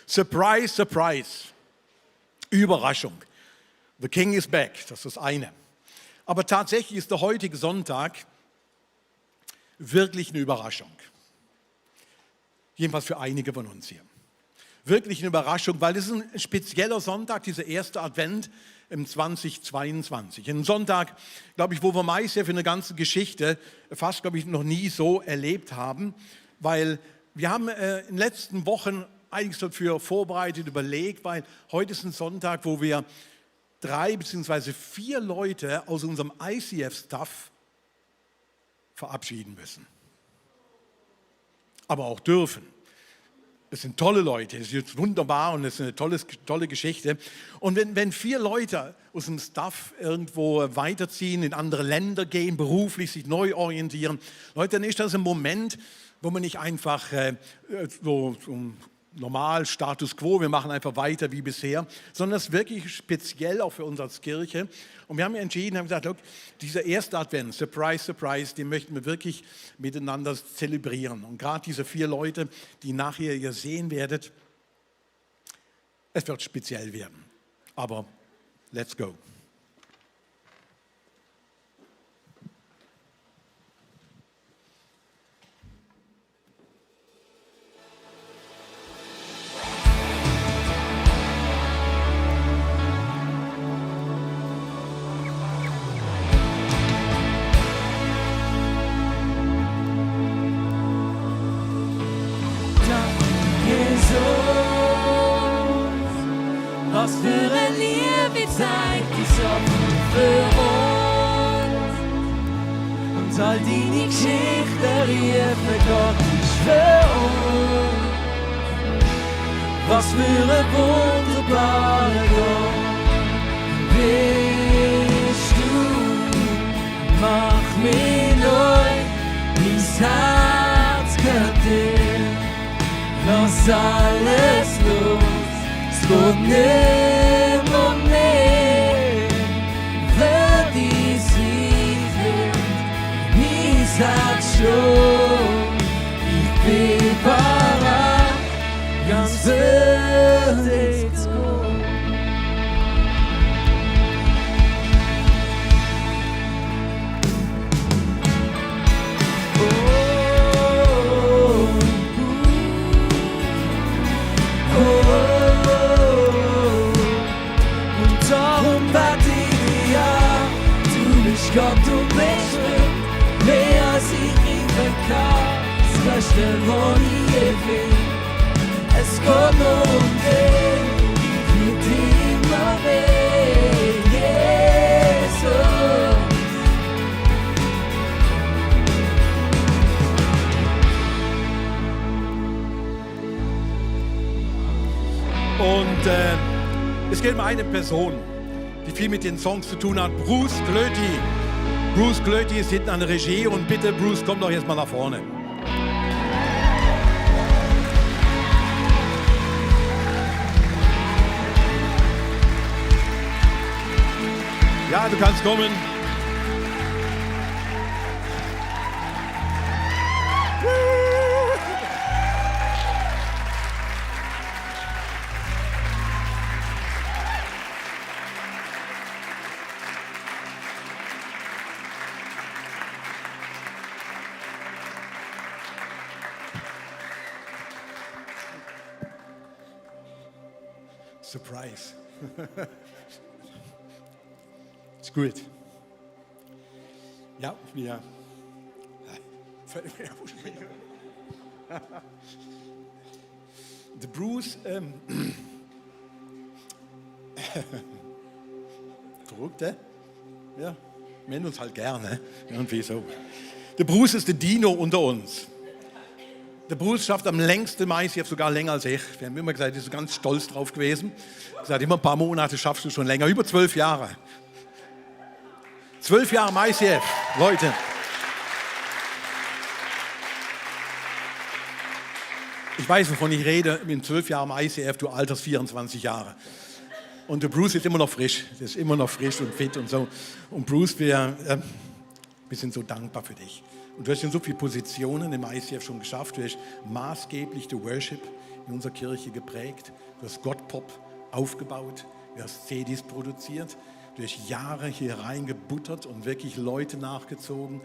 Surprise, surprise. Überraschung. The King is back, das ist das eine. Aber tatsächlich ist der heutige Sonntag wirklich eine Überraschung. Jedenfalls für einige von uns hier. Wirklich eine Überraschung, weil es ist ein spezieller Sonntag, dieser erste Advent im 2022. Ein Sonntag, glaube ich, wo wir meist ja für eine ganze Geschichte fast, glaube ich, noch nie so erlebt haben, weil wir haben in den letzten Wochen einiges dafür vorbereitet, überlegt, weil heute ist ein Sonntag, wo wir 3 bzw. 4 Leute aus unserem ICF-Staff verabschieden müssen. Aber auch dürfen. Das sind tolle Leute, es ist wunderbar und es ist eine tolle Geschichte. Und wenn 4 Leute aus dem Staff irgendwo weiterziehen, in andere Länder gehen, beruflich sich neu orientieren, Leute, dann ist das ein Moment, wo man nicht einfach so normal Status quo, wir machen einfach weiter wie bisher, sondern das ist wirklich speziell auch für uns als Kirche. Und wir haben entschieden, haben gesagt, look, dieser erste Advent, Surprise, Surprise, den möchten wir wirklich miteinander zelebrieren. Und gerade diese 4 Leute, die nachher ihr sehen werdet, es wird speziell werden. Aber let's go. Was für ein Liebe zeigt die Sonne für uns. Und all deine Geschichten riefen Gott ist für uns. Was für ein wunderbarer Gott bist du. Mach mich neu, mein Herz gehört dir. Lass alles los. Und nimmer mehr wird dies Lied mein Herz schon. Ich bin bereit, ganz würdig zu kommen. Gott, du bist mit, mehr als ich riefen kann. Das Beste, wo ich je will. Es geht nur um dich, mit immer mehr, Jesus. Und es geht um eine Person, die viel mit den Songs zu tun hat, Bruce Glöti. Bruce Glöti ist hinten an der Regie und bitte, Bruce, komm doch jetzt mal nach vorne. Ja, du kannst kommen. Surprise. Ist gut. Ja, wir. Der Bruce. Verrückt, ja? Wir nennen uns halt gerne. Irgendwie so. Der Bruce ist der Dino unter uns. Der Bruce schafft am längsten im ICF, sogar länger als ich. Wir haben immer gesagt, wir sind ganz stolz drauf gewesen. Gesagt, immer ein paar Monate schaffst du schon länger, über 12 Jahre. 12 Jahre im ICF, Leute. Ich weiß, wovon ich rede, in 12 Jahren im ICF, du alterst 24 Jahre. Und der Bruce ist immer noch frisch, der ist immer noch frisch und fit und so. Und Bruce, wir sind so dankbar für dich. Und du hast in so viele Positionen im ICF schon geschafft. Du hast maßgeblich den Worship in unserer Kirche geprägt. Du hast Gottpop aufgebaut, du hast CDs produziert, du hast Jahre hier reingebuttert und wirklich Leute nachgezogen.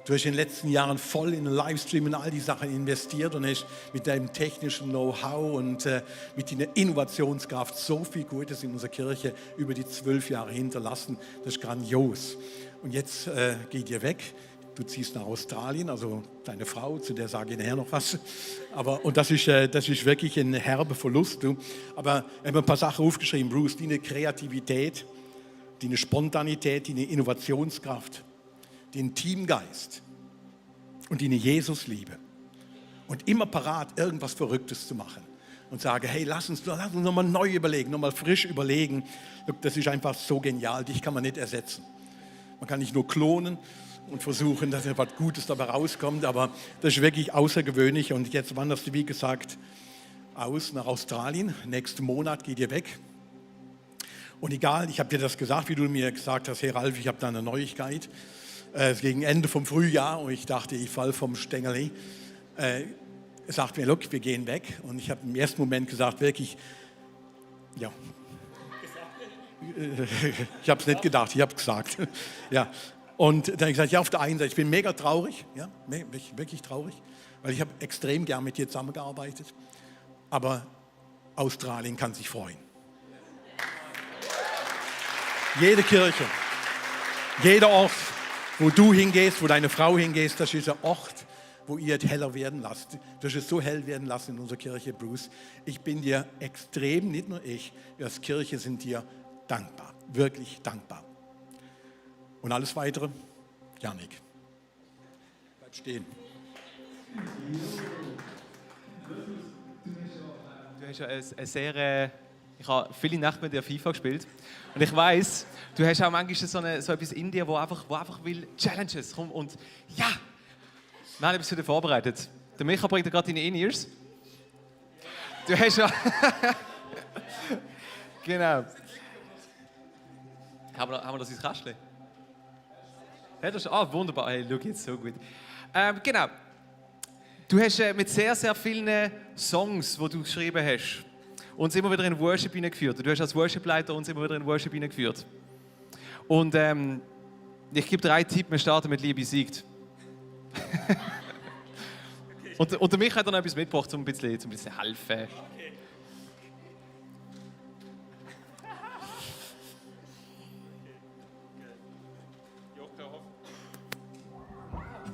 Du hast in den letzten Jahren voll in den Livestream und all die Sachen investiert und hast mit deinem technischen Know-how und mit deiner Innovationskraft so viel Gutes in unserer Kirche über die 12 Jahre hinterlassen. Das ist grandios. Und jetzt geht ihr weg. Du ziehst nach Australien, also deine Frau, zu der sage ich nachher noch was. Und das ist wirklich ein herber Verlust. Du. Aber ich habe ein paar Sachen aufgeschrieben, Bruce, deine Kreativität, deine Spontanität, deine Innovationskraft, den Teamgeist und deine Jesusliebe und immer parat, irgendwas Verrücktes zu machen und sage, hey, lass uns nochmal neu überlegen, nochmal frisch überlegen. Das ist einfach so genial, dich kann man nicht ersetzen. Man kann nicht nur klonen und versuchen, dass etwas Gutes dabei rauskommt, aber das ist wirklich außergewöhnlich. Und jetzt wanderst du, wie gesagt, aus nach Australien. Nächsten Monat geht ihr weg. Und egal, ich habe dir das gesagt, wie du mir gesagt hast, hey Ralf, ich habe da eine Neuigkeit. Gegen Ende vom Frühjahr und ich dachte, ich falle vom Stängeli. Er sagt mir, look, wir gehen weg. Und ich habe im ersten Moment gesagt, wirklich, ja. Ich habe es nicht gedacht, ich habe es gesagt. Ja. Und dann habe ich gesagt, ja, auf der einen Seite, ich bin mega traurig, ja, wirklich traurig, weil ich habe extrem gern mit dir zusammengearbeitet. Aber Australien kann sich freuen. Jede Kirche, jeder Ort, wo du hingehst, wo deine Frau hingehst, das ist ein Ort, wo ihr es heller werden lasst. Du hast es so hell werden lassen in unserer Kirche, Bruce. Ich bin dir extrem, nicht nur ich, wir als Kirche sind dir dankbar, wirklich dankbar. Und alles Weitere, Janik. Bleib stehen. Du hast ja eine sehr... Ich habe viele Nächte mit dir FIFA gespielt und ich weiss, du hast auch manchmal so etwas in dir, wo einfach will Challenges. Komm, und ja, wir haben etwas für dich vorbereitet. Der Micha bringt dir gerade deine In-Ears. Du hast ja... Genau. Haben wir das ins Kästchen? Wunderbar. Hey, schau jetzt so gut. Genau. Du hast mit sehr, sehr vielen Songs, die du geschrieben hast, uns immer wieder in Worship hineingeführt. Du hast als Worship-Leiter uns immer wieder in Worship hineingeführt. Und ich gebe dir einen Tipp, wir starten mit Liebe siegt. Und der Micha hat dann etwas mitgebracht, um ein bisschen helfen.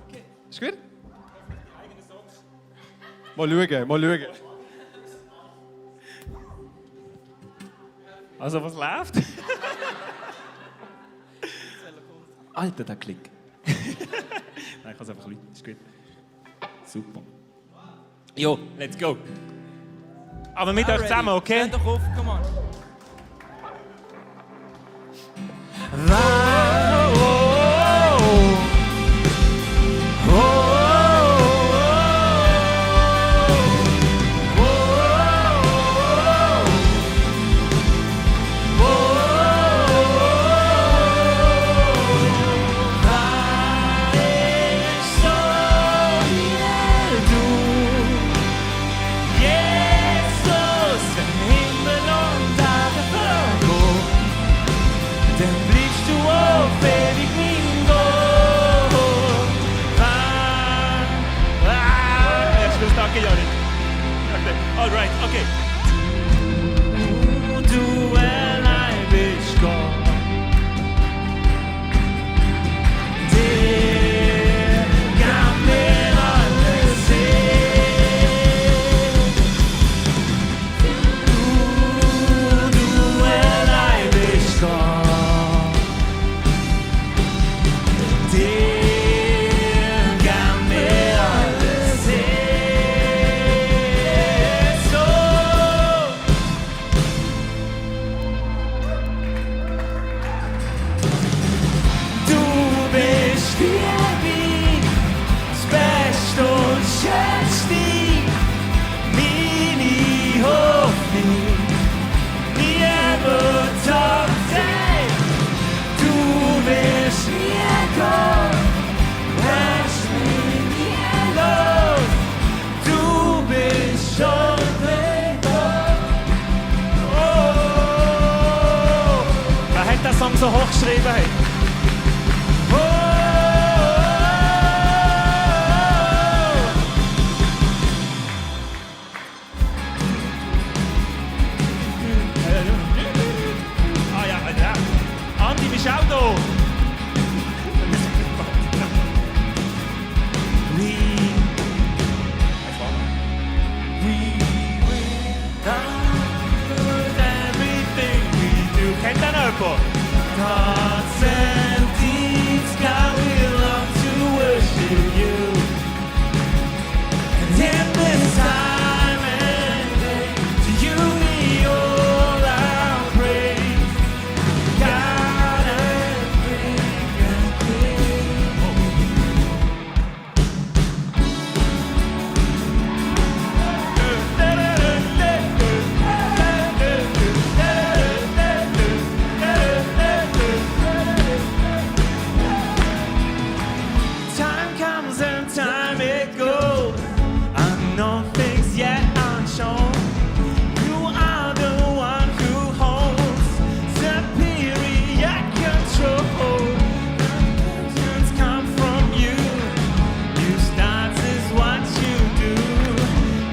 Okay. Ist gut? Mal schauen. Also, was läuft? Alter, der Klick. Nein, ich kann es einfach Leute. Ist gut. Super. Jo. Let's go. Aber mit euch zusammen, okay? Stand doch auf, come on. Alright, okay. Du allein bist Gott, der kann mir alles sehen. Du allein bist Gott, der kann mir alles sehen. So so hoch geschrieben hat. Ah ja, ja. Andi, bist du auch da? Kennt ihr noch jemand? Gods and deeds, God, we love to worship you. And in this time and day, to you be all our praise. God and King and time comes and time it goes. Unknown things yet unshown. You are the one who holds superior control. Visions come from you. New starts is what you do.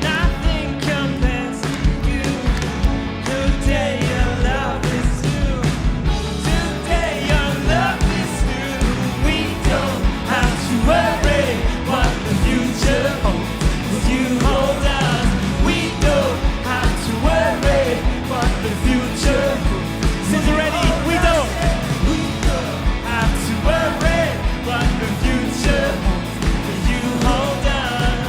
Nothing compares to you. Today your love is new. Today your love is new. We don't have to worry what the future holds. 'Cause you hold us. We don't have to worry what the future holds. Since we're ready, we don't have to worry what the future holds. 'Cause you hold us.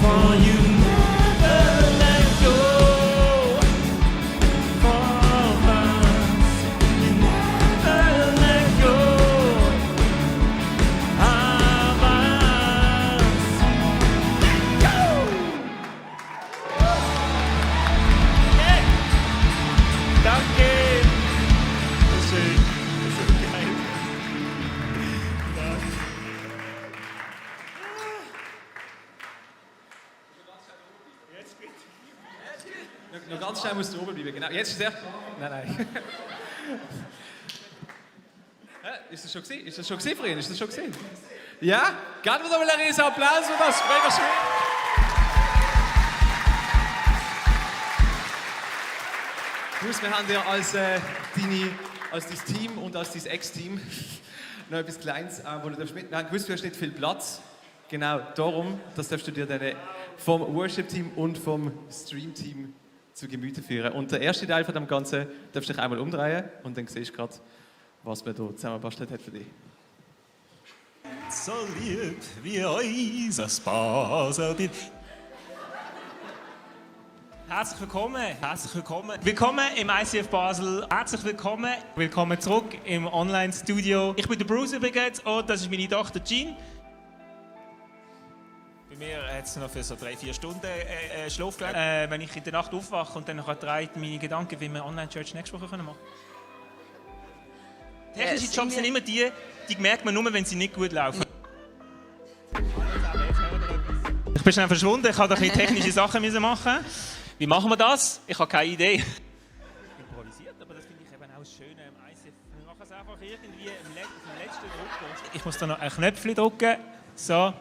For you never let go of us. You never let go of us. Go! Yeah. Danke. Schön. Geil. Noch ganz schnell musst du oben bleiben. Genau. Jetzt ist er. Nein. Ist das schon gesehen? Ist das schon gesehen, Frieden? Ist das schon gesehen? Ja? Geben wir doch mal einen riesen Applaus für das. Mega schön. Bruce, wir haben dir als dein Team und als dein Ex-Team noch etwas Kleines, wo du mitnehmen. Wir haben gewusst, du hast nicht viel Platz. Genau darum, das darfst du dir dann vom Worship-Team und vom Stream-Team zu Gemüte führen. Und der erste Teil von dem Ganzen darfst du dich einmal umdrehen und dann siehst du gerade, was man hier zusammengebastelt hat für dich. So lieb wie unser Baselbiet. Herzlich willkommen, herzlich willkommen. Willkommen im ICF Basel. Herzlich willkommen. Willkommen zurück im Online-Studio. Ich bin der Bruce übrigens und das ist meine Tochter Jean. Bei mir hat es noch für so 3-4 Stunden Schlaf gegeben. Wenn ich in der Nacht aufwache und dann dreht meine Gedanken, wie wir Online-Church nächste Woche machen können. Technische Jobs sind immer die merkt man nur, wenn sie nicht gut laufen. Ich bin schnell verschwunden, ich musste technische Sachen machen. Wie machen wir das? Ich habe keine Idee. Improvisiert, aber das finde ich eben auch das Schöne im ICF. Wir machen es einfach irgendwie im letzten Druck. Ich muss da noch ein Knöpfchen drücken. So.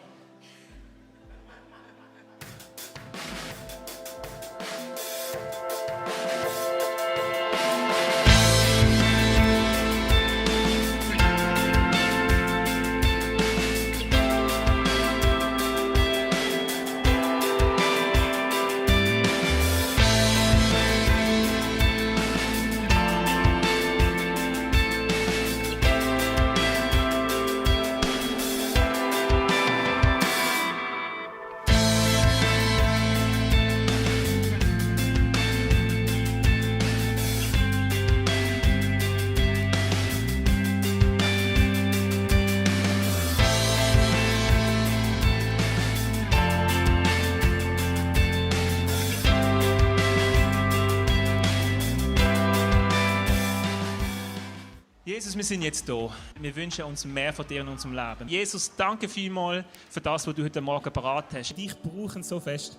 Jesus, wir sind jetzt da. Wir wünschen uns mehr von dir in unserem Leben. Jesus, danke vielmals für das, was du heute Morgen parat hast. Dich brauchen so fest.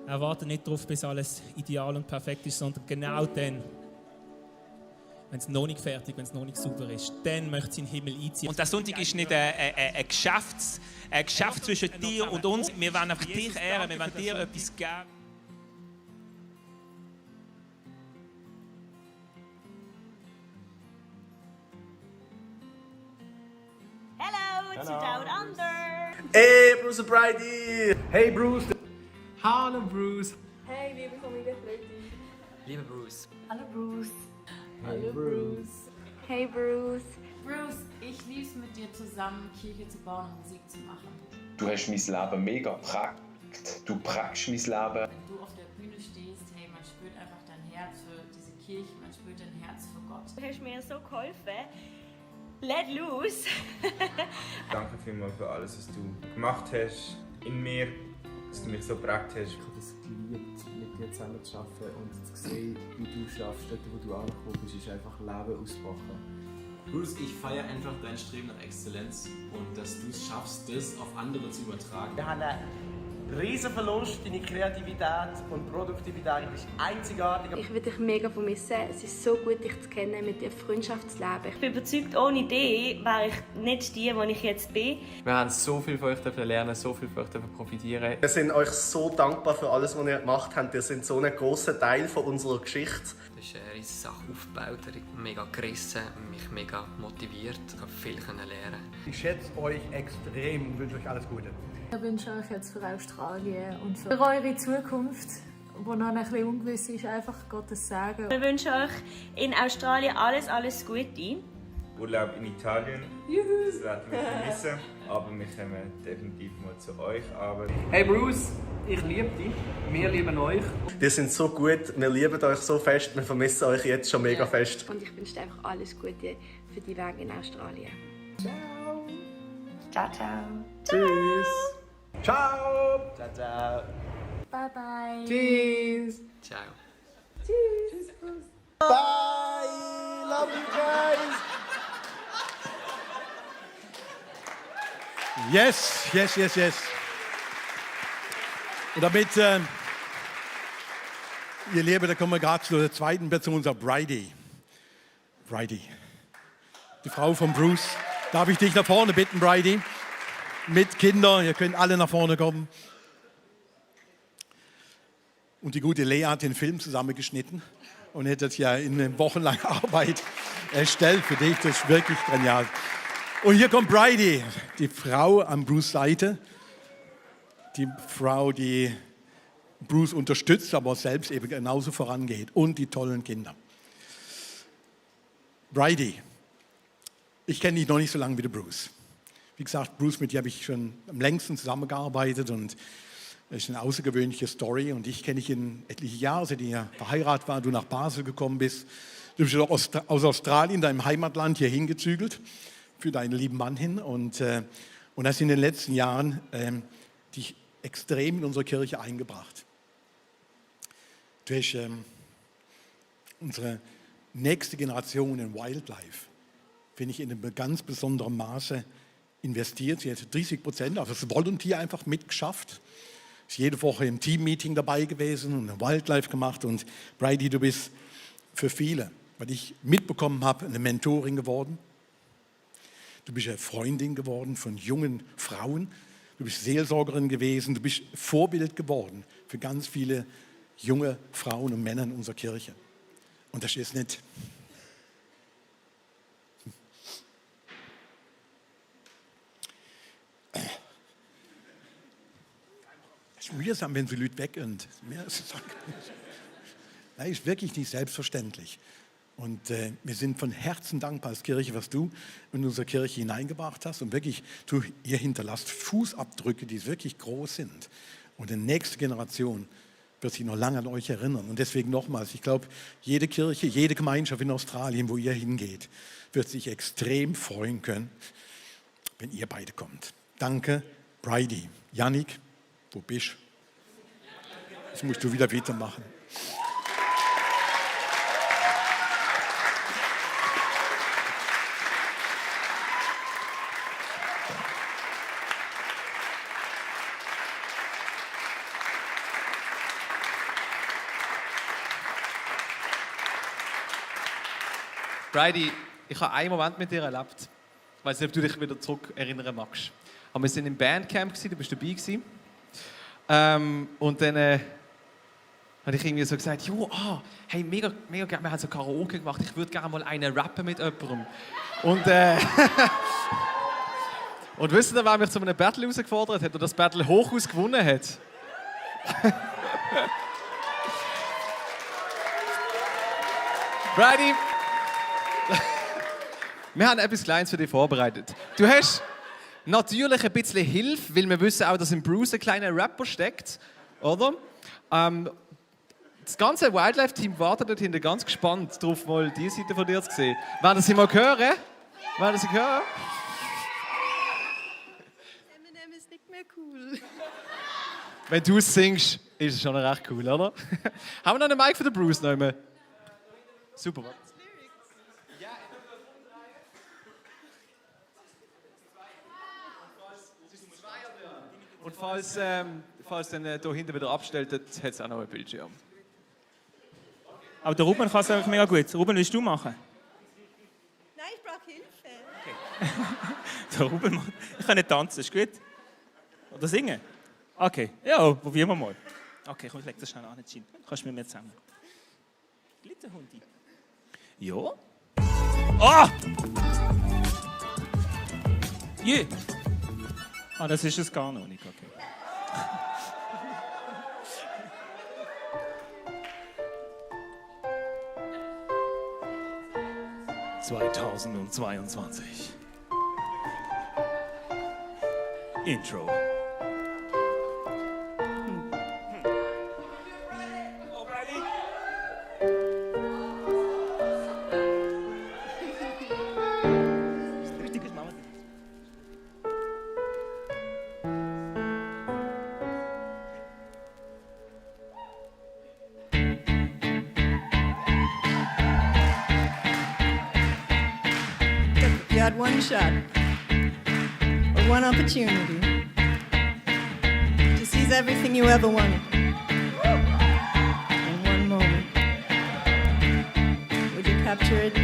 Erwarte nicht darauf, bis alles ideal und perfekt ist, sondern genau dann, wenn es noch nicht fertig, wenn es noch nicht sauber ist, dann möchte sie in den Himmel einziehen. Und der Sonntag ist nicht ein Geschäft zwischen dir und uns. Wir wollen einfach dich ehren, wir wollen dir etwas geben. Hello, it's Down Under. Hey, Bruce und Bridie! Hey, Bruce! Hallo Bruce. Hey, liebe Familie Freddy. Lieber Bruce. Hallo Bruce. Hallo Bruce. Hey Bruce. Bruce, ich liebe es mit dir zusammen, Kirche zu bauen und Musik zu machen. Du hast mein Leben mega geprägt. Du prägst mein Leben. Wenn du auf der Bühne stehst, hey, man spürt einfach dein Herz für diese Kirche, man spürt dein Herz für Gott. Du hast mir so geholfen. Let loose. Danke vielmals für alles, was du gemacht hast in mir, dass du mich so geprägt hast. Ich habe es geliebt, mit dir zusammen zu arbeiten und zu sehen, wie du schaffst, dort wo du angekommen bist, ist einfach Leben ausgebrochen. Bruce, ich feiere einfach dein Streben nach Exzellenz und dass du es schaffst, das auf andere zu übertragen. Wir haben einen riesen Verlust. Deine Kreativität und Produktivität ist einzigartig. Ich würde dich mega vermissen. Es ist so gut, dich zu kennen, mit dir Freundschaft zu leben. Ich bin überzeugt, ohne dich wäre ich nicht die ich jetzt bin. Wir haben so viel von euch lernen, so viel von euch profitieren. Wir sind euch so dankbar für alles, was ihr gemacht habt. Ihr seid so ein grosser Teil von unserer Geschichte. Das ist eine riesige Sache aufgebaut, er hat mega gerissen, mich mega motiviert, ich habe viel lernen. Ich schätze euch extrem und wünsche euch alles Gute. Ich wünsche euch jetzt für Australien und für eure Zukunft, die noch ein bisschen ungewiss ist, einfach Gottes Segen. Wir wünschen euch in Australien alles Gute. Urlaub in Italien, das werden wir vermissen, aber wir kommen definitiv mal zu euch. Aber Hey Bruce, ich liebe dich, wir lieben euch. Ihr seid so gut, wir lieben euch so fest, wir vermissen euch jetzt schon mega fest. Und ich wünsche dir einfach alles Gute für die Wege in Australien. Ciao. Ciao, ciao. Tschüss. Ciao. Ciao, ciao. Bye, bye. Tschüss. Ciao. Tschüss. Bye. Love you guys. Yes, yes, yes, yes. Und damit, ihr Lieben, da kommen wir gerade zur zweiten Person, unserer Bridie. Bridie, die Frau von Bruce. Darf ich dich nach vorne bitten, Bridie? Mit Kindern, ihr könnt alle nach vorne kommen. Und die gute Lea hat den Film zusammengeschnitten und hat das ja in wochenlanger Arbeit erstellt für dich. Das ist wirklich genial. Und hier kommt Bridie, die Frau an Bruce' Seite. Die Frau, die Bruce unterstützt, aber selbst eben genauso vorangeht. Und die tollen Kinder. Bridie, ich kenne dich noch nicht so lange wie der Bruce. Wie gesagt, Bruce, mit dir habe ich schon am längsten zusammengearbeitet und es ist eine außergewöhnliche Story. Und ich kenne dich in etliche Jahre, seitdem ihr verheiratet war, du nach Basel gekommen bist. Du bist aus Australien, deinem Heimatland, hier hingezügelt für deinen lieben Mann hin. Und hast in den letzten Jahren dich extrem in unsere Kirche eingebracht. Du hast unsere nächste Generation in Wildlife, finde ich, in einem ganz besonderen Maße investiert. Sie hat 30%, also das Volunteer einfach mitgeschafft. Ist jede Woche im Team-Meeting dabei gewesen und ein Wildlife gemacht. Und Bridie, du bist für viele, weil ich mitbekommen habe, eine Mentorin geworden. Du bist eine Freundin geworden von jungen Frauen. Du bist Seelsorgerin gewesen. Du bist Vorbild geworden für ganz viele junge Frauen und Männer in unserer Kirche. Und das ist nicht. Es ist mühsam, wenn so Leute weg sind. Nein, ist wirklich nicht selbstverständlich. Und wir sind von Herzen dankbar als Kirche, was du in unsere Kirche hineingebracht hast. Und wirklich, du, ihr hinterlasst Fußabdrücke, die wirklich groß sind. Und die nächste Generation wird sich noch lange an euch erinnern. Und deswegen nochmals, ich glaube, jede Kirche, jede Gemeinschaft in Australien, wo ihr hingeht, wird sich extrem freuen können, wenn ihr beide kommt. Danke, Bridie. Yannick, wo bist du? Das musst du wieder weitermachen. Bridie, ich habe einen Moment mit dir erlebt. Ich weiß nicht, ob du dich wieder zurück erinnern magst. Aber wir waren im Bandcamp, du warst dabei gewesen. Und dann habe ich irgendwie so gesagt, hey, mega gerne, wir haben so Karaoke gemacht, ich würde gerne mal einen rappen mit jemandem. Und und wisst ihr, wer mich zu einem Battle herausgefordert hat und das Battle Hochhaus gewonnen hat? Bridie, wir haben etwas Kleines für dich vorbereitet. Du hast natürlich ein bisschen Hilfe, weil wir wissen auch, dass in Bruce ein kleiner Rapper steckt, oder? Das ganze Wildlife-Team wartet dort hinten ganz gespannt darauf, mal diese Seite von dir zu sehen. Werden Sie mal hören? Werden Sie hören? Eminem ist nicht mehr cool. Wenn du es singst, ist es schon recht cool, oder? Haben wir noch einen Mic für den Bruce noch immer? Super. Und falls dann hier hinten wieder abstellt, hat es auch noch einen Bildschirm. Aber der Ruben kann es einfach mega gut. Ruben, willst du machen? Nein, ich brauche Hilfe. Der Ruben macht. Ich kann nicht tanzen, ist gut? Oder singen? Okay, ja, probieren wir mal. Okay, komm, ich leg das schnell an, Jean. Kannst du mit mir zusammen? Glitterhundi. Ja. Oh! Je! Ah, das ist es gar noch nicht, okay. 2022. Intro. You had one shot, or one opportunity to seize everything you ever wanted in one moment. Would you capture it,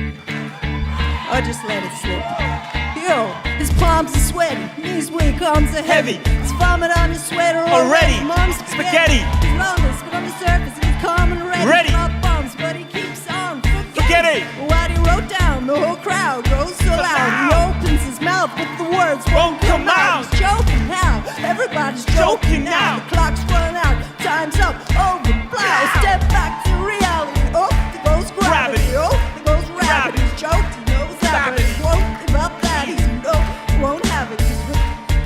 or just let it slip? Yo, his palms are sweaty, knees weak, arms are heavy. His vomit on his sweater already. Mom's spaghetti. He's lawless, but on the surface he's calm and ready. Drop bombs, but he keeps on forgetting what he wrote down. The whole crowd goes so loud. He opens his mouth, but the words won't come out. He's joking now. Everybody's joking now. The clock's run out. Time's up. Over. Plow. Step back to reality. Oh, there goes gravity. Oh, there goes rabbit. He's joked. He knows that, but he won't give up that. He's no, won't have it. He's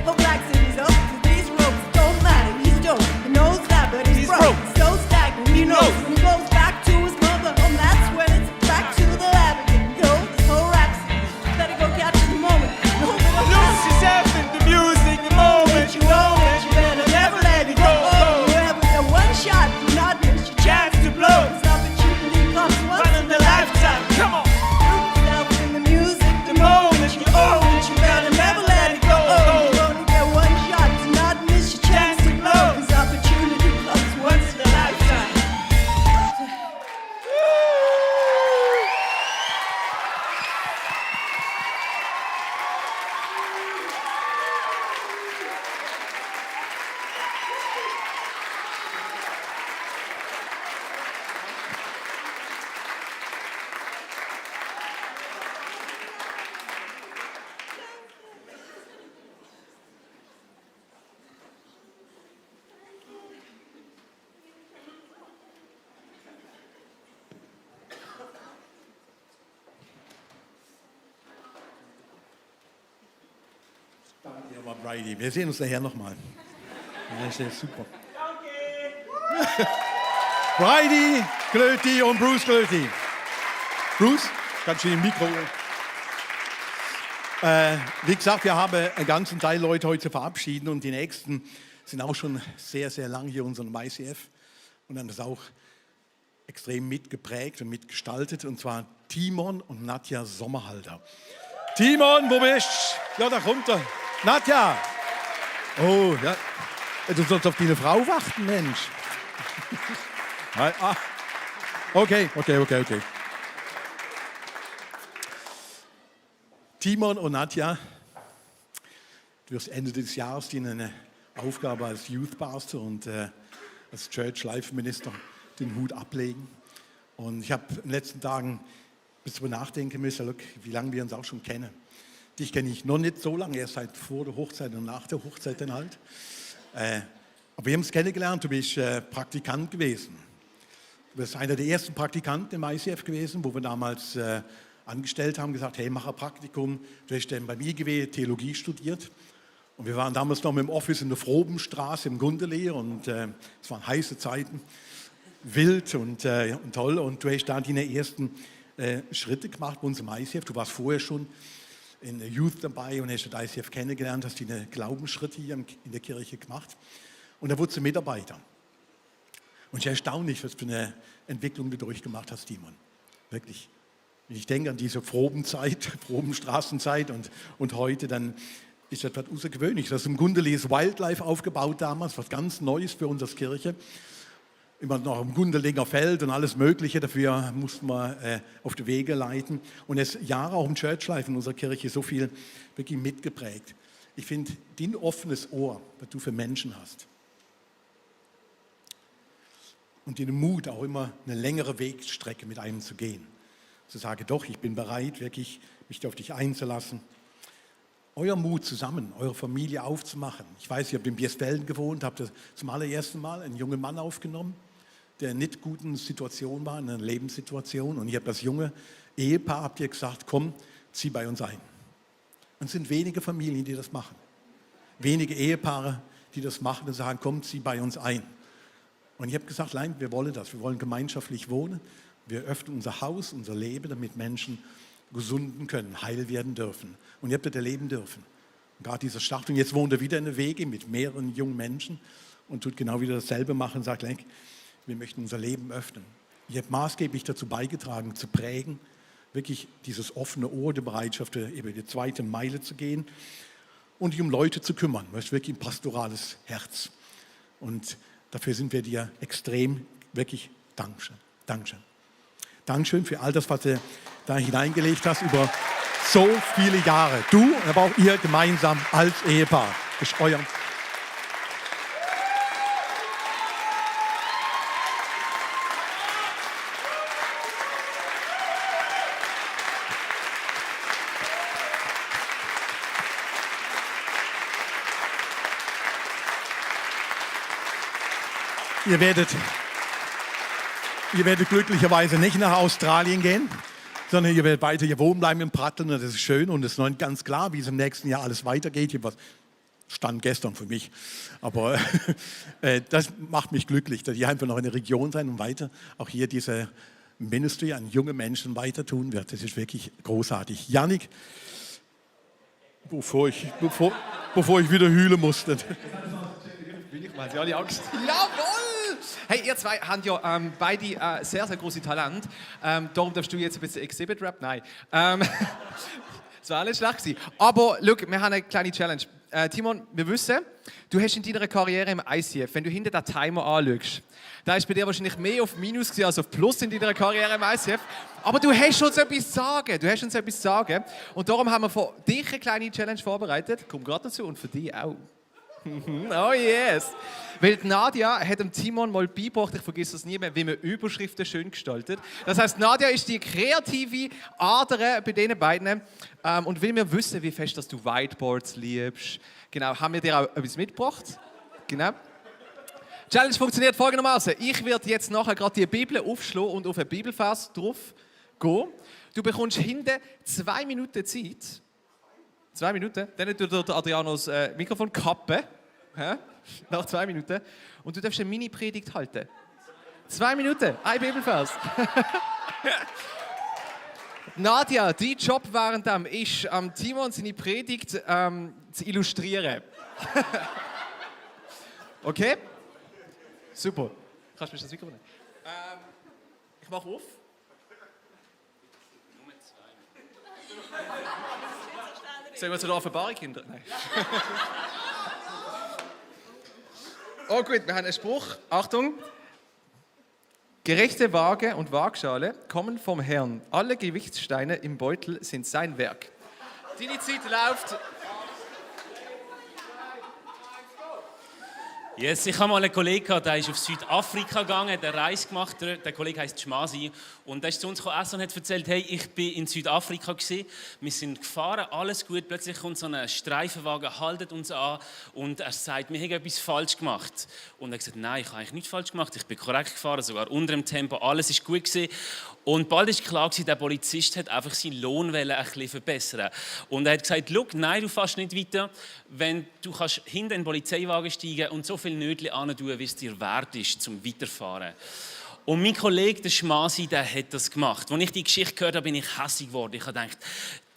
no black cities up to these ropes. Don't matter. He's dope. He knows that, but he's broke. He's so stagnant. He knows when he goes back to his mother home. That's when it's back to the lab again. Yo, this whole rap scene. Better go catch the moment. Lose yourself in the music, the moment you own it. You better never let it go. Oh, you ever get one shot, do not miss your chance to blow. This opportunity comes once in a lifetime. Come on. Lose yourself in the music, the moment you own it. You better never let it go. Oh, you only get one shot, do not miss your chance to blow. This opportunity comes once in a lifetime. Ja, aber Bridie, wir sehen uns nachher nochmal. Ja, das ist super. Danke! Bridie Glöti und Bruce Glöti. Bruce, kannst du den Mikro? Wie gesagt, wir haben einen ganzen Teil Leute heute zu verabschieden und die nächsten sind auch schon sehr, sehr lang hier in unserem ICF und haben das auch extrem mitgeprägt und mitgestaltet, und zwar Timon und Nadja Sommerhalter. Timon, wo bist du? Ja, da kommt er. Nadja! Oh, ja. Du sollst auf deine Frau warten, Mensch. Okay. Timon und Nadja, du wirst Ende des Jahres eine Aufgabe als Youth Pastor und als Church Life Minister den Hut ablegen. Und ich habe in den letzten Tagen ein bisschen nachdenken müssen, wie lange wir uns auch schon kennen. Dich kenne ich noch nicht so lange, erst seit vor der Hochzeit und nach der Hochzeit dann halt. Aber wir haben es kennengelernt, du bist Praktikant gewesen. Du bist einer der ersten Praktikanten im ICF gewesen, wo wir damals angestellt haben, gesagt, hey, mach ein Praktikum. Du hast dann bei mir gewesen, Theologie studiert. Und wir waren damals noch mit dem Office in der Frobenstraße im Gundelee und es waren heiße Zeiten, wild und toll. Und du hast da deine ersten Schritte gemacht bei uns im ICF. Du warst vorher schon in der Youth dabei und hast das ICF kennengelernt, hast deine Glaubensschritte hier in der Kirche gemacht. Und da wurdest du Mitarbeiter. Und es ist erstaunlich, was für eine Entwicklung du durchgemacht hast, Timon. Wirklich. Wenn ich denke an diese Frobenstraßenzeit und heute, dann ist das etwas außergewöhnlich. Das ist im Gundelees Wildlife aufgebaut damals, was ganz Neues für uns als Kirche. Immer noch im Gundelinger Feld und alles Mögliche, dafür mussten wir auf die Wege leiten. Und es Jahre auch im Church Life in unserer Kirche so viel wirklich mitgeprägt. Ich finde, dein offenes Ohr, was du für Menschen hast, und den Mut, auch immer eine längere Wegstrecke mit einem zu gehen. Zu sagen, doch, ich bin bereit, wirklich mich auf dich einzulassen. Euer Mut zusammen, eure Familie aufzumachen. Ich weiß, ihr habt in Biersfelden gewohnt, habt zum allerersten Mal einen jungen Mann aufgenommen, der in nicht guten Situation war, in einer Lebenssituation. Und ihr habt das junge Ehepaar, habt ihr gesagt, komm, zieh bei uns ein. Und es sind wenige Familien, die das machen. Wenige Ehepaare, die das machen und sagen, komm, zieh bei uns ein. Und ich habe gesagt, nein, wir wollen das. Wir wollen gemeinschaftlich wohnen. Wir öffnen unser Haus, unser Leben, damit Menschen gesunden können, heil werden dürfen. Und ihr habt das erleben dürfen. Und gerade dieser Start. Und jetzt wohnt er wieder in der Wege mit mehreren jungen Menschen und tut genau wieder dasselbe machen und sagt, wir möchten unser Leben öffnen. Ihr habt maßgeblich dazu beigetragen, zu prägen, wirklich dieses offene Ohr, die Bereitschaft, über die zweite Meile zu gehen und sich um Leute zu kümmern. Du hast wirklich ein pastorales Herz. Und dafür sind wir dir extrem, wirklich Dankeschön. Dankeschön. Dankeschön für all das, was du da hineingelegt hast über so viele Jahre. Du, aber auch ihr gemeinsam als Ehepaar. Das ist euer. Ihr werdet glücklicherweise nicht nach Australien gehen, sondern ihr werdet weiter hier wohnen bleiben im Pratteln. Und das ist schön und es ist noch nicht ganz klar, wie es im nächsten Jahr alles weitergeht. Hier was stand gestern für mich. Aber das macht mich glücklich, dass ihr einfach noch in der Region seid und weiter auch hier diese Ministry an junge Menschen weiter tun wird. Das ist wirklich großartig. Jannik, bevor ich wieder hühlen musste. Weil sie alle Angst. Jawohl! Hey, ihr zwei habt ja beide sehr, sehr große Talent. Darum darfst du jetzt ein bisschen Exhibit-Rap? Nein. Das war alles schlecht gewesen. Aber schau, wir haben eine kleine Challenge. Timon, wir wissen, du hast in deiner Karriere im ICF, wenn du hinter den Timer anschaust, da ist bei dir wahrscheinlich mehr auf Minus gewesen als auf Plus in deiner Karriere im ICF. Aber du hast uns etwas zu sagen. Und darum haben wir für dich eine kleine Challenge vorbereitet. Komm gerade dazu und für dich auch. Oh yes! Weil Nadja hat dem Timon mal beigebracht, ich vergesse das nie mehr, wie man Überschriften schön gestaltet. Das heißt, Nadja ist die kreative Ader bei den beiden. Und weil wir wissen, wie fest dass du Whiteboards liebst, genau, haben wir dir auch etwas mitgebracht. Genau. Die Challenge funktioniert folgendermaßen. Ich werde jetzt nachher gerade die Bibel aufschlagen und auf einen Bibelvers drauf gehen. Du bekommst hinten 2 Minuten Zeit. 2 Minuten, dann tut der Adriano das Mikrofon kappen. Nach 2 Minuten. Und du darfst eine Mini-Predigt halten. 2 Minuten, ein Bibelvers. Nadja, dein Job während dem ist, Timon seine Predigt zu illustrieren. Okay? Super. Kannst du mir das Mikrofon nehmen? Ich mache auf. Sollen wir zu der Offenbarung Kinder? Nein. Oh gut, wir haben einen Spruch. Achtung. Gerechte Waage und Waagschale kommen vom Herrn. Alle Gewichtssteine im Beutel sind sein Werk. Deine Zeit läuft. Yes, ich habe mal einen Kollegen gehabt, der ist auf Südafrika gegangen, hat eine Reise gemacht. Der Kollege heisst Schmasi. Und der ist zu uns gekommen und hat erzählt, hey, ich bin in Südafrika gewesen. Wir sind gefahren, alles gut. Plötzlich kommt so ein Streifenwagen, haltet uns an und er sagt, wir haben etwas falsch gemacht. Und er hat gesagt, nein, ich habe eigentlich nichts falsch gemacht. Ich bin korrekt gefahren, sogar unter dem Tempo, alles ist gut gewesen. Und bald war klar, der Polizist hat einfach seinen Lohn ein bisschen verbessern. Und er hat gesagt, schau, nein, du fährst nicht weiter, wenn du kannst hinter in den Polizeiwagen steigen und so viel Nötchen antun, wie es dir wert ist, zum Weiterfahren. Und mein Kollege, der Schmasi, der hat das gemacht. Als ich die Geschichte gehört habe, bin ich hässlich geworden. Ich habe gedacht,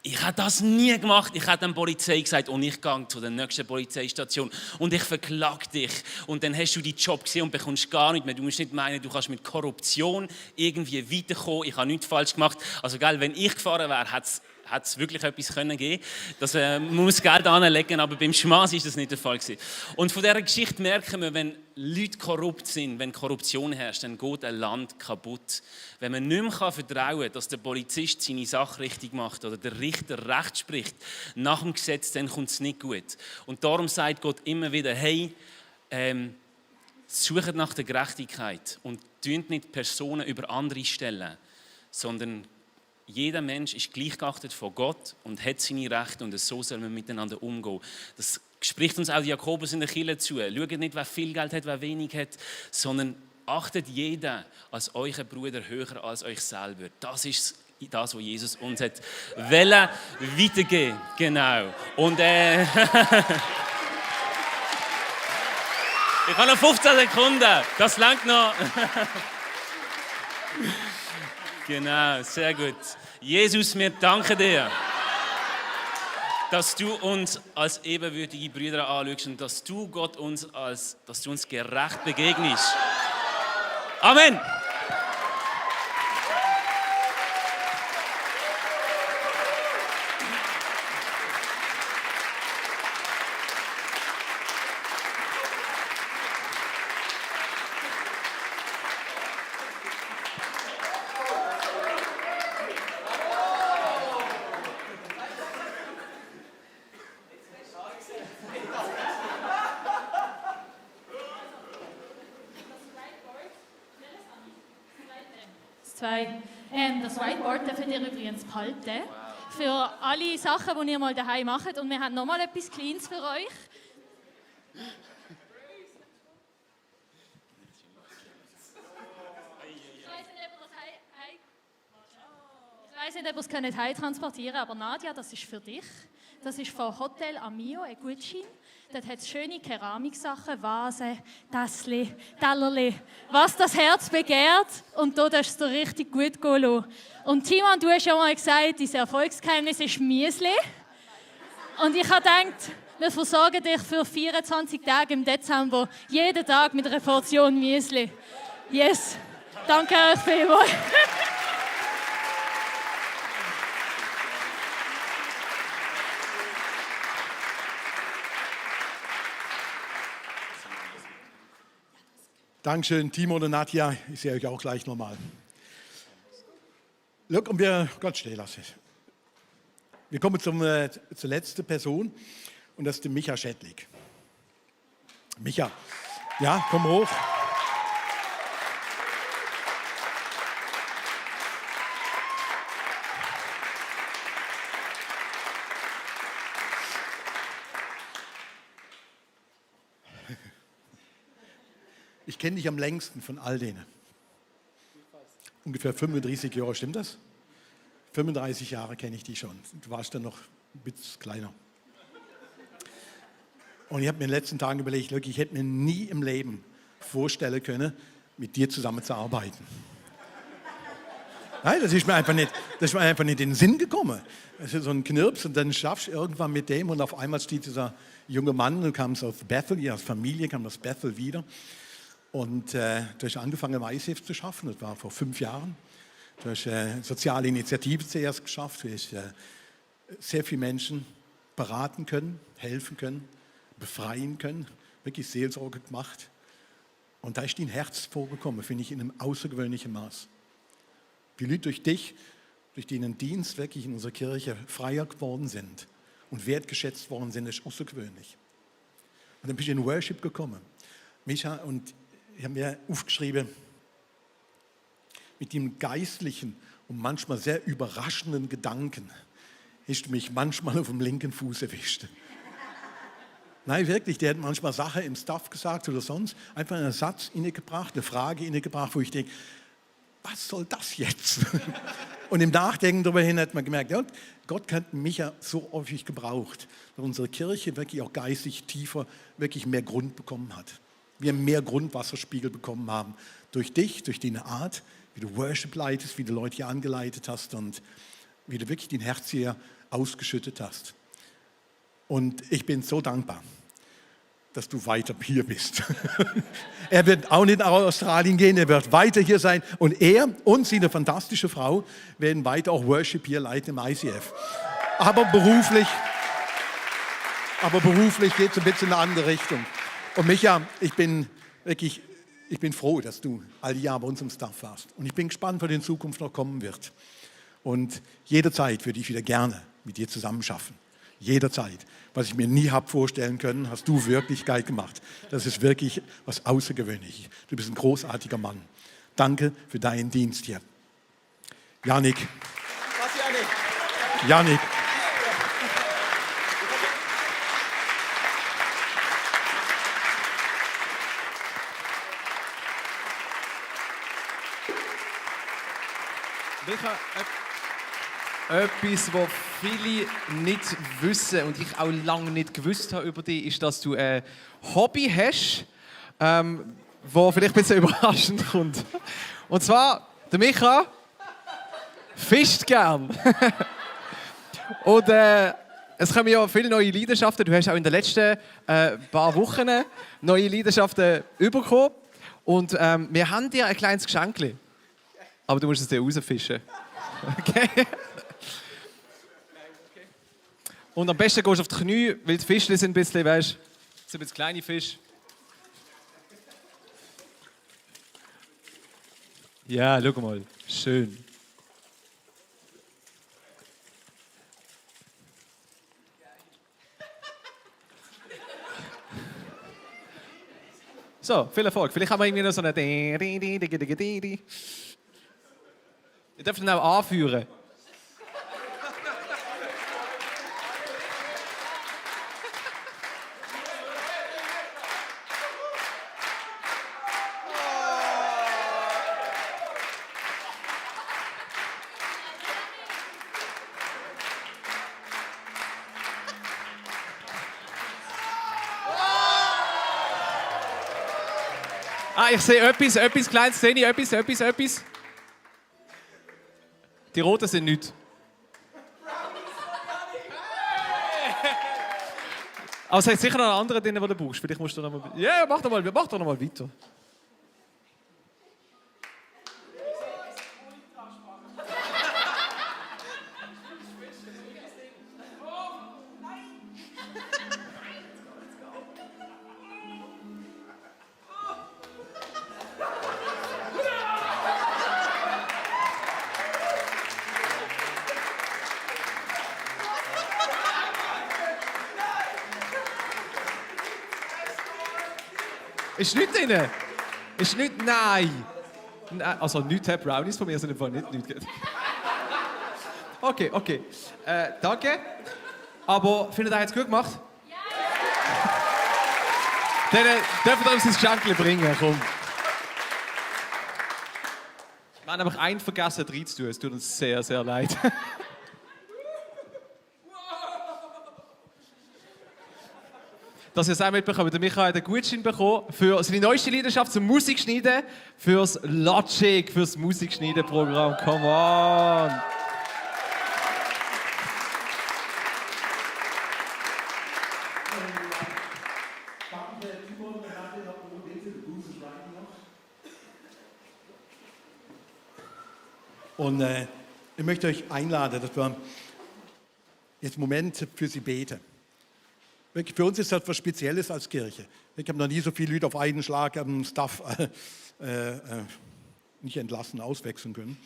ich habe das nie gemacht. Ich habe der Polizei gesagt, und ich gehe zu der nächsten Polizeistation und ich verklage dich. Und dann hast du deinen Job gesehen und bekommst gar nichts mehr. Du musst nicht meinen, du kannst mit Korruption irgendwie weiterkommen. Ich habe nichts falsch gemacht. Also, gell, wenn ich gefahren wäre, hat es wirklich etwas können geben. Man muss Geld anlegen, aber beim Schmaß ist das nicht der Fall gewesen. Und von dieser Geschichte merken wir, wenn Leute korrupt sind, wenn Korruption herrscht, dann geht ein Land kaputt. Wenn man nicht mehr vertrauen kann, dass der Polizist seine Sache richtig macht oder der Richter Recht spricht nach dem Gesetz, dann kommt es nicht gut. Und darum sagt Gott immer wieder, hey, sucht nach der Gerechtigkeit und tönt nicht Personen über andere stellen, sondern jeder Mensch ist gleichgeachtet von Gott und hat seine Rechte und so soll man miteinander umgehen. Das spricht uns auch Jakobus in der Kirche zu. Schaut nicht, wer viel Geld hat, wer wenig hat, sondern achtet jeden als euren Bruder höher als euch selber. Das ist das, was Jesus uns hat weitergeben. Genau. Und ich habe noch 15 Sekunden. Das langt noch. Genau, sehr gut. Jesus, wir danken dir, dass du uns als ebenbürtige Brüder anschaust und dass du Gott dass du uns gerecht begegnest. Amen. Das Whiteboard dürft ihr übrigens behalten. Für alle Sachen, die ihr mal daheim macht. Und wir haben noch mal etwas Kleines für euch. Ich weiß nicht, ob ihr es könnt heim transportieren, aber Nadja, das ist für dich. Das ist von Hotel Amio, ein Gutschein. Dort hat es schöne Keramiksachen, Vasen, Tässchen, Tellerli, was das Herz begehrt. Und da darfst du dir richtig gut gehen lassen. Und Timon, du hast ja mal gesagt, dein Erfolgsgeheimnis ist Müsli. Und ich habe gedacht, wir versorgen dich für 24 Tage im Dezember jeden Tag mit einer Portion Müsli. Yes, danke euch vielmals. Dankeschön, Timon und Nadja. Ich sehe euch auch gleich nochmal. Look, und wir Gott stehen lassen. Wir kommen zur letzten Person und das ist der Micha Schädlig. Micha, ja, komm hoch. Ich kenne dich am längsten von all denen. Ungefähr 35 Jahre, stimmt das? 35 Jahre kenne ich dich schon. Du warst dann noch ein bisschen kleiner. Und ich habe mir in den letzten Tagen überlegt, ich hätte mir nie im Leben vorstellen können, mit dir zusammenzuarbeiten. Nein, das ist mir einfach nicht in den Sinn gekommen. Das ist so ein Knirps und dann schaffst du irgendwann mit dem und auf einmal steht dieser junge Mann, du kamst aus Bethel, ihr als Familie kam aus Bethel wieder. Und du hast angefangen, im ICF zu schaffen, das war vor 5 Jahren. Du hast soziale Initiative zuerst geschafft, du hast sehr viele Menschen beraten können, helfen können, befreien können, wirklich Seelsorge gemacht. Und da ist dein Herz vorgekommen, finde ich, in einem außergewöhnlichen Maß. Die Leute durch dich, durch die ein Dienst wirklich in unserer Kirche freier geworden sind und wertgeschätzt worden sind, ist außergewöhnlich. Und dann bin ich in Worship gekommen. Micha und ich habe mir aufgeschrieben, mit dem geistlichen und manchmal sehr überraschenden Gedanken hast du mich manchmal auf dem linken Fuß erwischt. Nein, wirklich, der hat manchmal Sachen im Staff gesagt oder sonst, einfach einen Satz innegebracht, eine Frage innegebracht, wo ich denke, was soll das jetzt? Und im Nachdenken darüber hin hat man gemerkt, ja, Gott hat mich ja so häufig gebraucht, dass unsere Kirche wirklich auch geistig tiefer, wirklich mehr Grund bekommen hat. Wir mehr Grundwasserspiegel bekommen haben. Durch dich, durch deine Art, wie du Worship leitest, wie du Leute hier angeleitet hast und wie du wirklich dein Herz hier ausgeschüttet hast. Und ich bin so dankbar, dass du weiter hier bist. Er wird auch nicht nach Australien gehen, er wird weiter hier sein. Und er und sie, eine fantastische Frau, werden weiter auch Worship hier leiten im ICF. Aber beruflich geht es ein bisschen in eine andere Richtung. Und Micha, ich bin froh, dass du all die Jahre bei uns im Staff warst. Und ich bin gespannt, was in Zukunft noch kommen wird. Und jederzeit würde ich wieder gerne mit dir zusammen schaffen. Jederzeit. Was ich mir nie habe vorstellen können, hast du Wirklichkeit gemacht. Das ist wirklich was Außergewöhnliches. Du bist ein großartiger Mann. Danke für deinen Dienst hier. Janik. Was, Janik? Janik. Etwas, was viele nicht wissen und ich auch lange nicht gewusst habe über dich, ist, dass du ein Hobby hast, das vielleicht ein bisschen überraschend kommt. Und zwar, der Micha fischt gern. Und es kommen ja viele neue Leidenschaften. Du hast auch in den letzten paar Wochen neue Leidenschaften bekommen. Und wir haben dir ein kleines Geschenk. Aber du musst es dir rausfischen. Okay? Und am besten gehst du auf die Knie, weil die Fische sind ein bisschen, weißt du, sind ein bisschen kleine Fische. Ja, schau mal. Schön. So, viel Erfolg. Vielleicht haben wir irgendwie noch so eine... Ihr dürft ihn auch anführen. Ah, ich sehe etwas Kleines, sehe ich etwas. Die Roten sind nichts. Aber es hat sicher noch einen anderen drin, den du brauchst. Vielleicht musst du noch mal... Ja, mach doch noch mal weiter. Ist nichts drin? Ist nichts? Nein. Also nichts, Brownies von mir sind einfach nicht nichts. Okay. Danke. Aber findet ihr jetzt gut gemacht? Ja! Dann dürft ihr uns das Geschenk bringen, komm. Wir haben einfach einen vergessen reinzutun. Es tut uns sehr, sehr leid. Dass ihr es auch mitbekommt. Der Michael hat einen Gutschein bekommen für seine neueste Leidenschaft zum Musikschneiden, fürs Logic, fürs Musikschneiden-Programm. Come on! Und ich möchte euch einladen, dass wir jetzt einen Moment für sie beten. Für uns ist das etwas Spezielles als Kirche. Ich habe noch nie so viele Leute auf einen Schlag am Staff nicht entlassen, auswechseln können.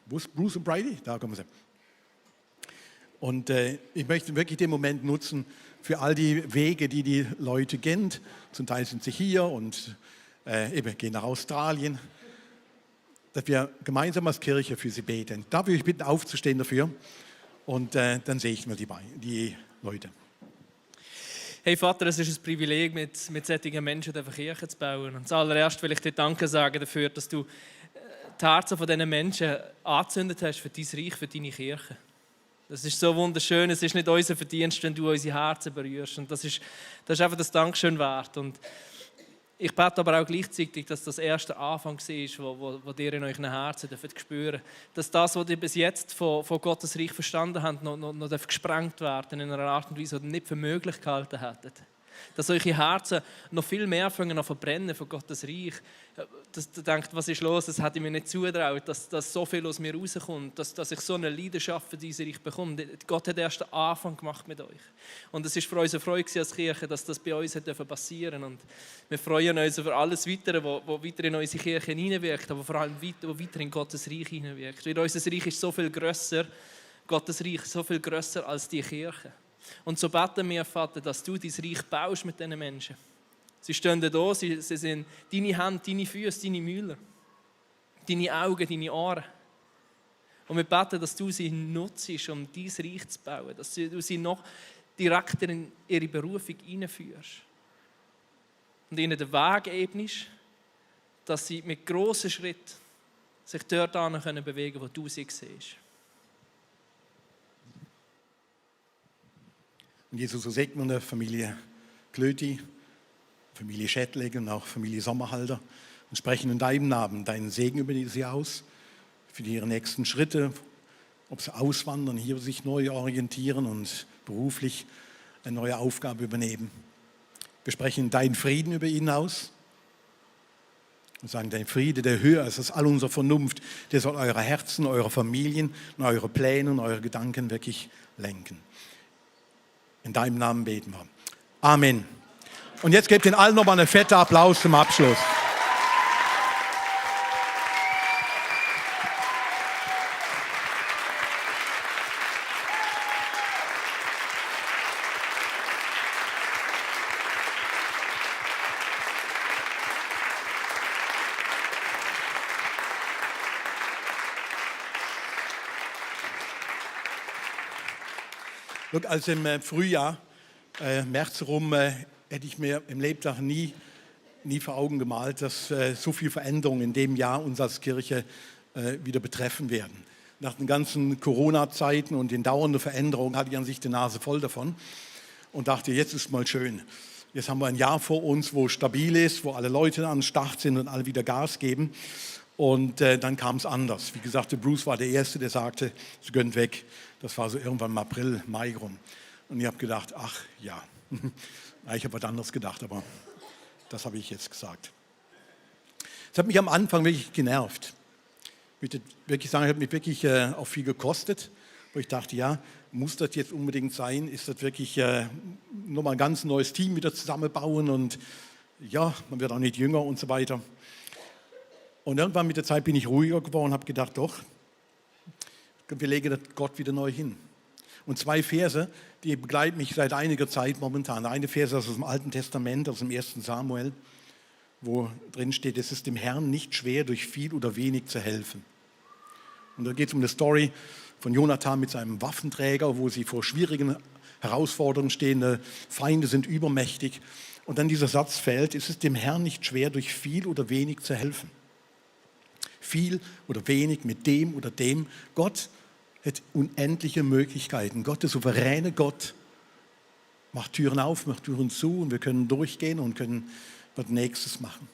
Wo ist Bruce und Brady? Da kommen sie. Und ich möchte wirklich den Moment nutzen für all die Wege, die die Leute gehen. Zum Teil sind sie hier und eben gehen nach Australien. Dass wir gemeinsam als Kirche für sie beten. Darf ich euch bitten, aufzustehen dafür? Und dann segnen wir die Leute. Hey Vater, es ist ein Privileg, mit solchen Menschen eine Kirche zu bauen. Und zuallererst will ich dir Danke sagen dafür, dass du die Herzen von diesen Menschen angezündet hast für dein Reich, für deine Kirche. Das ist so wunderschön. Es ist nicht unser Verdienst, wenn du unsere Herzen berührst. Und das ist einfach das Dankeschön wert. Und ich bete aber auch gleichzeitig, dass das erste Anfang war, wo ihr in euren Herzen spüren dürft, dass das, was ihr bis jetzt von Gottes Reich verstanden habt, noch gesprengt werden in einer Art und Weise, die ihr nicht für möglich gehalten hättet. Dass eure Herzen noch viel mehr fangen an verbrennen von Gottes Reich. Dass ihr denkt, was ist los, das hätte ich mir nicht zutraut, dass so viel aus mir rauskommt, dass ich so eine Leidenschaft für dieses Reich bekomme. Gott hat erst den Anfang gemacht mit euch. Und es war für uns eine Freude als Kirche, dass das bei uns passieren durfte. Und wir freuen uns über alles Weitere, was weiter in unsere Kirche hineinwirkt, aber vor allem weiter in Gottes Reich hineinwirkt. Weil unser Reich ist so viel grösser, Gottes Reich so viel grösser als die Kirche. Und so beten wir, Vater, dass du dein Reich baust mit diesen Menschen. Sie stehen da, sie sind deine Hände, deine Füße, deine Mühler, deine Augen, deine Ohren. Und wir beten, dass du sie nutzt, um dein Reich zu bauen, dass du sie noch direkter in ihre Berufung hineinführst. Und ihnen den Weg ebnest, dass sie mit grossen Schritten sich dort bewegen können, wo du sie siehst. Und Jesus, so segnen wir Familie Klöti, Familie Schädleg und auch Familie Sommerhalder und sprechen in deinem Namen deinen Segen über sie aus, für ihre nächsten Schritte, ob sie auswandern, hier sich neu orientieren und beruflich eine neue Aufgabe übernehmen. Wir sprechen deinen Frieden über ihnen aus und sagen, dein Friede, der höher ist als all unsere Vernunft, der soll eure Herzen, eure Familien und eure Pläne und eure Gedanken wirklich lenken. In deinem Namen beten wir. Amen. Und jetzt gebt den allen nochmal einen fetten Applaus zum Abschluss. Als im Frühjahr, März herum, hätte ich mir im Lebtag nie vor Augen gemalt, dass so viel Veränderungen in dem Jahr uns als Kirche wieder betreffen werden. Nach den ganzen Corona-Zeiten und den dauernden Veränderungen hatte ich an sich die Nase voll davon und dachte, jetzt ist mal schön. Jetzt haben wir ein Jahr vor uns, wo stabil ist, wo alle Leute an den Start sind und alle wieder Gas geben. Und dann kam es anders. Wie gesagt, der Bruce war der Erste, der sagte, sie können weg. Das war so irgendwann im April, Mai rum. Und ich habe gedacht, ach ja, ich habe was anderes gedacht, aber das habe ich jetzt gesagt. Es hat mich am Anfang wirklich genervt. Ich möchte wirklich sagen, es hat mich wirklich auch viel gekostet. Wo ich dachte, ja, muss das jetzt unbedingt sein? Ist das wirklich nochmal ein ganz neues Team wieder zusammenbauen? Und ja, man wird auch nicht jünger und so weiter. Und irgendwann mit der Zeit bin ich ruhiger geworden und habe gedacht, doch, wir legen das Gott wieder neu hin. Und 2 Verse, die begleiten mich seit einiger Zeit momentan. Der eine Vers aus dem Alten Testament, aus dem 1. Samuel, wo drin steht, es ist dem Herrn nicht schwer, durch viel oder wenig zu helfen. Und da geht es um eine Story von Jonathan mit seinem Waffenträger, wo sie vor schwierigen Herausforderungen stehen, Feinde sind übermächtig. Und dann dieser Satz fällt, es ist dem Herrn nicht schwer, durch viel oder wenig zu helfen. Viel oder wenig mit dem oder dem. Gott hat unendliche Möglichkeiten. Gott, der souveräne Gott, macht Türen auf, macht Türen zu und wir können durchgehen und können was Nächstes machen.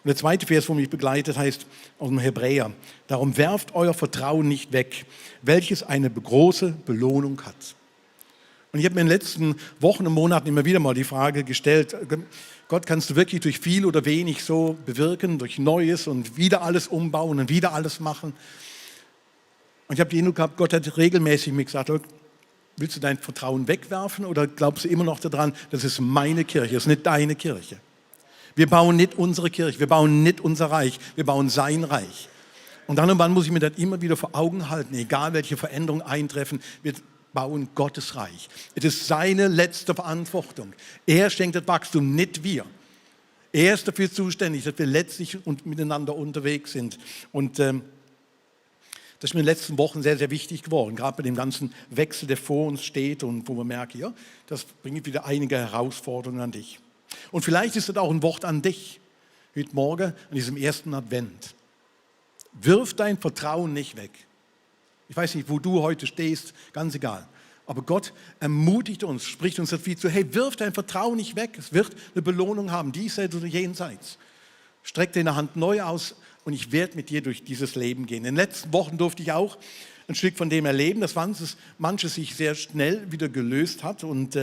Und der zweite Vers, wo mich begleitet, heißt aus dem Hebräer, darum werft euer Vertrauen nicht weg, welches eine große Belohnung hat. Und ich habe mir in den letzten Wochen und Monaten immer wieder mal die Frage gestellt, Gott, kannst du wirklich durch viel oder wenig so bewirken, durch Neues und wieder alles umbauen und wieder alles machen? Und ich habe den Eindruck gehabt, Gott hat regelmäßig mir gesagt, willst du dein Vertrauen wegwerfen oder glaubst du immer noch daran, das ist meine Kirche, das ist nicht deine Kirche? Wir bauen nicht unsere Kirche, wir bauen nicht unser Reich, wir bauen sein Reich. Und dann und wann muss ich mir das immer wieder vor Augen halten, egal welche Veränderungen eintreffen, wir bauen Gottes Reich. Es ist seine letzte Verantwortung. Er schenkt das Wachstum, nicht wir. Er ist dafür zuständig, dass wir letztlich und miteinander unterwegs sind. Und das ist mir in den letzten Wochen sehr, sehr wichtig geworden, gerade bei dem ganzen Wechsel, der vor uns steht und wo man merkt, ja, das bringt wieder einige Herausforderungen an dich. Und vielleicht ist das auch ein Wort an dich, heute Morgen, an diesem ersten Advent. Wirf dein Vertrauen nicht weg. Ich weiß nicht, wo du heute stehst, ganz egal. Aber Gott ermutigt uns, spricht uns das wie zu, hey, wirf dein Vertrauen nicht weg. Es wird eine Belohnung haben, diesseits oder jenseits. Streck deine Hand neu aus und ich werde mit dir durch dieses Leben gehen. In den letzten Wochen durfte ich auch ein Stück von dem erleben, dass manches sich sehr schnell wieder gelöst hat und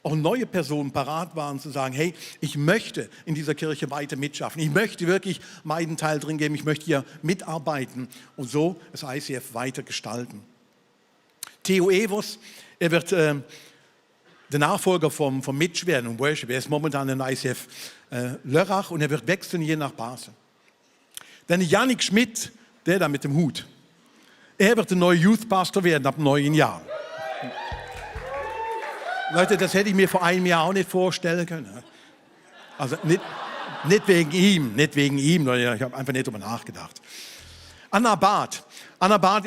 auch neue Personen parat waren zu sagen, hey, ich möchte in dieser Kirche weiter mitschaffen. Ich möchte wirklich meinen Teil drin geben. Ich möchte hier mitarbeiten und so das ICF weiter gestalten. Theo Evers, er wird der Nachfolger vom Mitch werden und Worship. Er ist momentan in ICF Lörrach und er wird wechseln hier nach Basel. Dann Jannik Schmidt, der da mit dem Hut. Er wird der neue Youth Pastor werden ab dem neuen Jahr. Leute, das hätte ich mir vor einem Jahr auch nicht vorstellen können. Also nicht wegen ihm, Leute, ich habe einfach nicht darüber nachgedacht. Anna Barth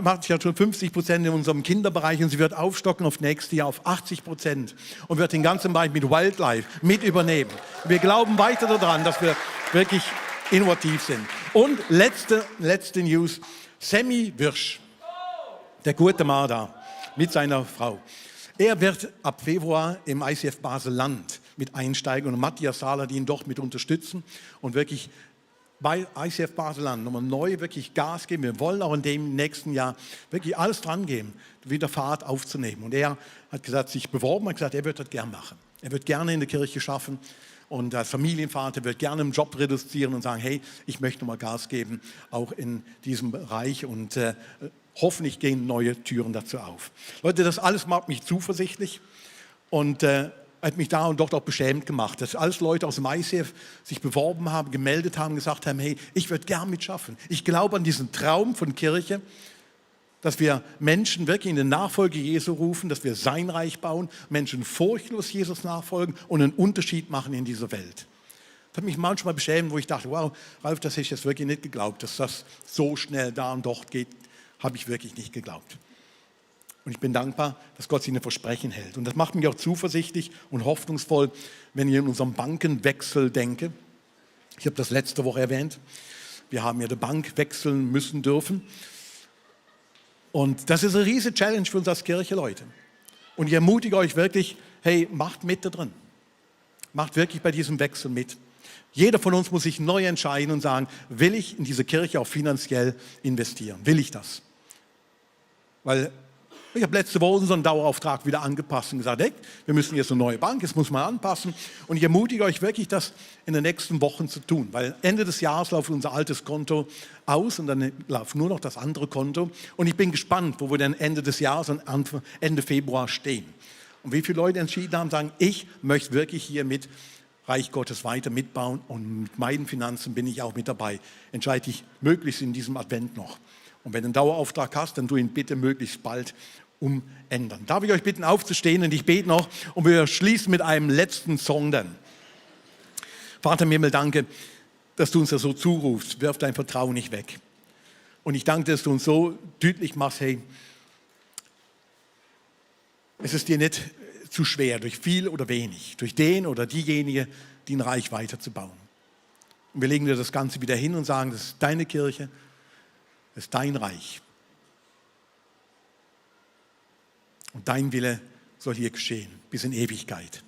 macht ja schon 50% in unserem Kinderbereich und sie wird aufstocken auf nächstes Jahr auf 80% und wird den ganzen Bereich mit Wildlife mit übernehmen. Wir glauben weiter daran, dass wir wirklich innovativ sind. Und letzte News, Sammy Wirsch, der gute Mann da, mit seiner Frau. Er wird ab Februar im ICF Basel-Land mit einsteigen und Matthias Sahler, die ihn dort mit unterstützen und wirklich bei ICF Basel-Land nochmal neu wirklich Gas geben. Wir wollen auch in dem nächsten Jahr wirklich alles dran geben, wieder Fahrt aufzunehmen. Und er hat gesagt, sich beworben, hat gesagt, er wird das gerne machen. Er wird gerne in der Kirche schaffen und als Familienvater wird gerne im Job reduzieren und sagen, hey, ich möchte nochmal Gas geben, auch in diesem Bereich und hoffentlich gehen neue Türen dazu auf. Leute, das alles macht mich zuversichtlich und hat mich da und dort auch beschämt gemacht, dass alles Leute aus dem ICF sich beworben haben, gemeldet haben, gesagt haben, hey, ich würde gern mitschaffen. Ich glaube an diesen Traum von Kirche, dass wir Menschen wirklich in die Nachfolge Jesu rufen, dass wir sein Reich bauen, Menschen furchtlos Jesus nachfolgen und einen Unterschied machen in dieser Welt. Das hat mich manchmal beschämt, wo ich dachte, wow, Ralf, das hätte ich jetzt wirklich nicht geglaubt, dass das so schnell da und dort geht. Habe ich wirklich nicht geglaubt. Und ich bin dankbar, dass Gott sich ein Versprechen hält. Und das macht mich auch zuversichtlich und hoffnungsvoll, wenn ich in unserem Bankenwechsel denke. Ich habe das letzte Woche erwähnt. Wir haben ja die Bank wechseln müssen dürfen. Und das ist eine riesige Challenge für uns als Kirche, Leute. Und ich ermutige euch wirklich, hey, macht mit da drin. Macht wirklich bei diesem Wechsel mit. Jeder von uns muss sich neu entscheiden und sagen, will ich in diese Kirche auch finanziell investieren? Will ich das? Weil ich habe letzte Woche unseren Dauerauftrag wieder angepasst und gesagt, hey, wir müssen jetzt eine neue Bank, jetzt muss man anpassen. Und ich ermutige euch wirklich, das in den nächsten Wochen zu tun. Weil Ende des Jahres läuft unser altes Konto aus und dann läuft nur noch das andere Konto. Und ich bin gespannt, wo wir dann Ende des Jahres und Ende Februar stehen. Und wie viele Leute entschieden haben, sagen, ich möchte wirklich hier mit Reich Gottes weiter mitbauen und mit meinen Finanzen bin ich auch mit dabei. Entscheide ich möglichst in diesem Advent noch. Und wenn du einen Dauerauftrag hast, dann tu ihn bitte möglichst bald umändern. Darf ich euch bitten, aufzustehen und ich bete noch und wir schließen mit einem letzten Song dann. Vater im Himmel, danke, dass du uns das so zurufst. Wirf dein Vertrauen nicht weg. Und ich danke, dass du uns so deutlich machst, hey, es ist dir nicht zu schwer, durch viel oder wenig, durch den oder diejenige, die ein Reich weiterzubauen. Und wir legen dir das Ganze wieder hin und sagen, das ist deine Kirche, das ist dein Reich. Und dein Wille soll hier geschehen, bis in Ewigkeit.